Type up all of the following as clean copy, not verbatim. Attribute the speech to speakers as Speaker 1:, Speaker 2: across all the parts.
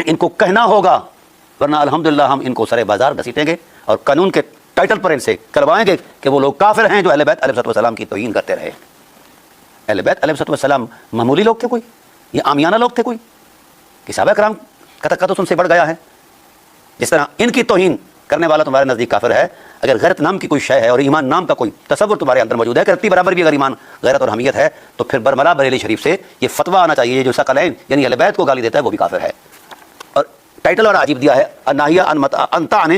Speaker 1: ان کو کہنا ہوگا، ورنہ الحمدللہ ہم ان کو سر بازار گھسیٹیں گے اور قانون کے ٹائٹل پر ان سے کروائیں گے کہ وہ لوگ کافر ہیں جو اہل بیت علیہ السلام کی توہین کرتے رہے۔ اہل بیت علیہ السلام معمولی لوگ تھے کوئی؟ یہ عامیانہ لوگ تھے کوئی کہ صحابہ کرام کا تقدس ان سے بڑھ گیا ہے؟ جس طرح ان کی توہین کرنے والا تمہارے نزدیک کافر ہے، اگر غیرت نام کی کوئی شے ہے اور ایمان نام کا کوئی تصور تمہارے اندر موجود ہے کہ رتی برابر بھی اگر ایمان غیرت اور حمیت ہے، تو پھر برملا بریلی شریف سے یہ فتویٰ آنا چاہیے جو ثقلین یعنی اہل بیت کو گالی دیتا ہے وہ بھی کافر ہے۔ اور ٹائٹل اور عجیب دیا ہے الناہیہ عن طعن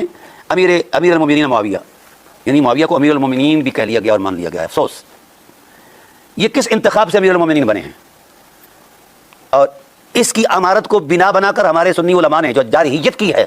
Speaker 1: امیر المومنین معاویہ، یعنی معاویہ کو امیر المومنین بھی کہہ لیا گیا اور مان لیا گیا ہے۔ افسوس، یہ کس انتخاب سے امیر المومنین بنے ہیں؟ اور اس کی عمارت کو بنا بنا کر ہمارے سنی علماء نے جو جارحیت کی ہے،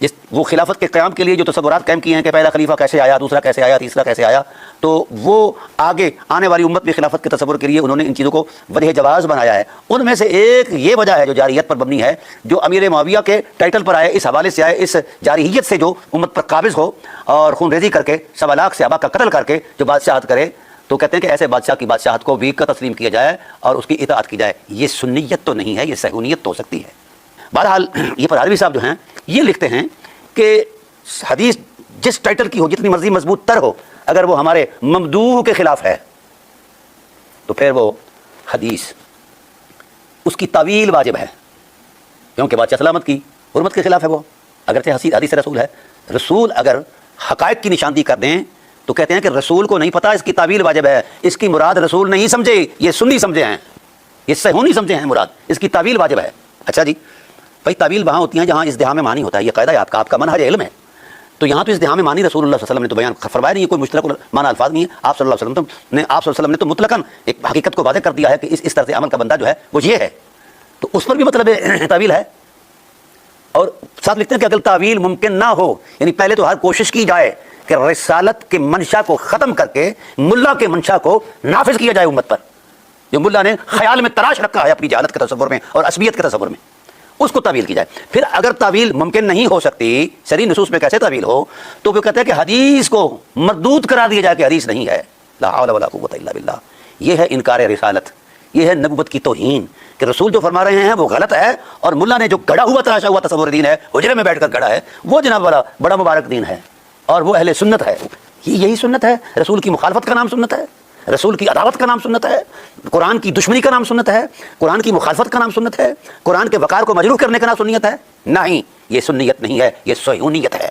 Speaker 1: جس وہ خلافت کے قیام کے لیے جو تصورات قائم کیے ہیں کہ پہلا خلیفہ کیسے آیا، دوسرا کیسے آیا، تیسرا کیسے آیا، تو وہ آگے آنے والی امت میں خلافت کے تصور کے لیے انہوں نے ان چیزوں کو وجہ جواز بنایا ہے۔ ان میں سے ایک یہ وجہ ہے جو جارحیت پر مبنی ہے، جو امیر معاویہ کے ٹائٹل پر آئے، اس حوالے سے آئے، اس جارحیت سے جو امت پر قابض ہو اور خون ریزی کر کے 1.25 لاکھ صحابہ کا قتل کر کے جو بادشاہت کرے، تو کہتے ہیں کہ ایسے بادشاہ کی بادشاہت کو بھی تسلیم کیا جائے اور اس کی اطاعت کی جائے۔ یہ سنیت تو نہیں ہے، یہ صہیونیت تو ہو سکتی ہے۔ بہرحال یہ فرحاروی صاحب جو ہیں یہ لکھتے ہیں کہ حدیث جس ٹائٹل کی ہو، جتنی مرضی مضبوط تر ہو، اگر وہ ہمارے ممدوح کے خلاف ہے تو پھر وہ حدیث اس کی تعویل واجب ہے، کیونکہ بادشاہ سلامت کی حرمت کے خلاف ہے وہ، اگرچہ حدیث رسول ہے۔ رسول اگر حقائق کی نشاندہی کر دیں تو کہتے ہیں کہ رسول کو نہیں پتا، اس کی تعویل واجب ہے، اس کی مراد رسول نہیں سمجھے، یہ سنی سمجھے ہیں، یہ صہیونی سمجھے ہیں، مراد اس کی تعویل واجب ہے۔ اچھا جی، بھائی تعویل وہاں ہوتی ہیں جہاں ازدحام معنی ہوتا ہے، یہ قاعدہ ہے آپ کا منہج علم ہے۔ تو یہاں تو ازدحام معنی رسول اللہ صلی اللہ علیہ وسلم نے تو بیان فرمایا نہیں، یہ کوئی مشترک معنی الفاظ نہیں ہے۔ آپ صلی اللہ علیہ وسلم نے تو مطلقاً ایک حقیقت کو واضح کر دیا ہے کہ اس طرح سے عمل کا بندہ جو ہے وہ یہ ہے، تو اس پر بھی مطلب تعویل ہے۔ اور ساتھ لکھتے ہیں کہ اگر تعویل ممکن نہ ہو، یعنی پہلے تو ہر کوشش کی جائے کہ رسالت کے منشا کو ختم کر کے ملا کے منشا کو نافذ کیا جائے امت پر، جو ملا نے خیال میں تراش رکھا ہے اپنی جہالت کے تصور میں اور عصبیت کے تصور میں، اس کو تعویل کی جائے۔ پھر اگر تعویل ممکن نہیں ہو سکتی، شرعی نصوص میں کیسے تعویل ہو، تو وہ کہتے ہیں کہ حدیث کو مردود کرا دیا جائے کہ حدیث نہیں ہے۔ لا حول ولا قوت الا باللہ، یہ ہے انکار رسالت، یہ ہے نبوت کی توہین کہ رسول جو فرما رہے ہیں وہ غلط ہے، اور ملا نے جو گڑا ہوا تراشا ہوا تصور دین ہے، حجرے میں بیٹھ کر گڑا ہے، وہ جناب والا بڑا مبارک دین ہے اور وہ اہل سنت ہے۔ یہی سنت ہے، رسول کی مخالفت کا نام سنت ہے، رسول کی عداوت کا نام سنت ہے، قرآن کی دشمنی کا نام سنت ہے، قرآن کی مخالفت کا نام سنت ہے، قرآن کے وقار کو مجروح کرنے کا نام سنیت ہے؟ نہیں، یہ سنیت نہیں ہے، یہ صہیونیت ہے۔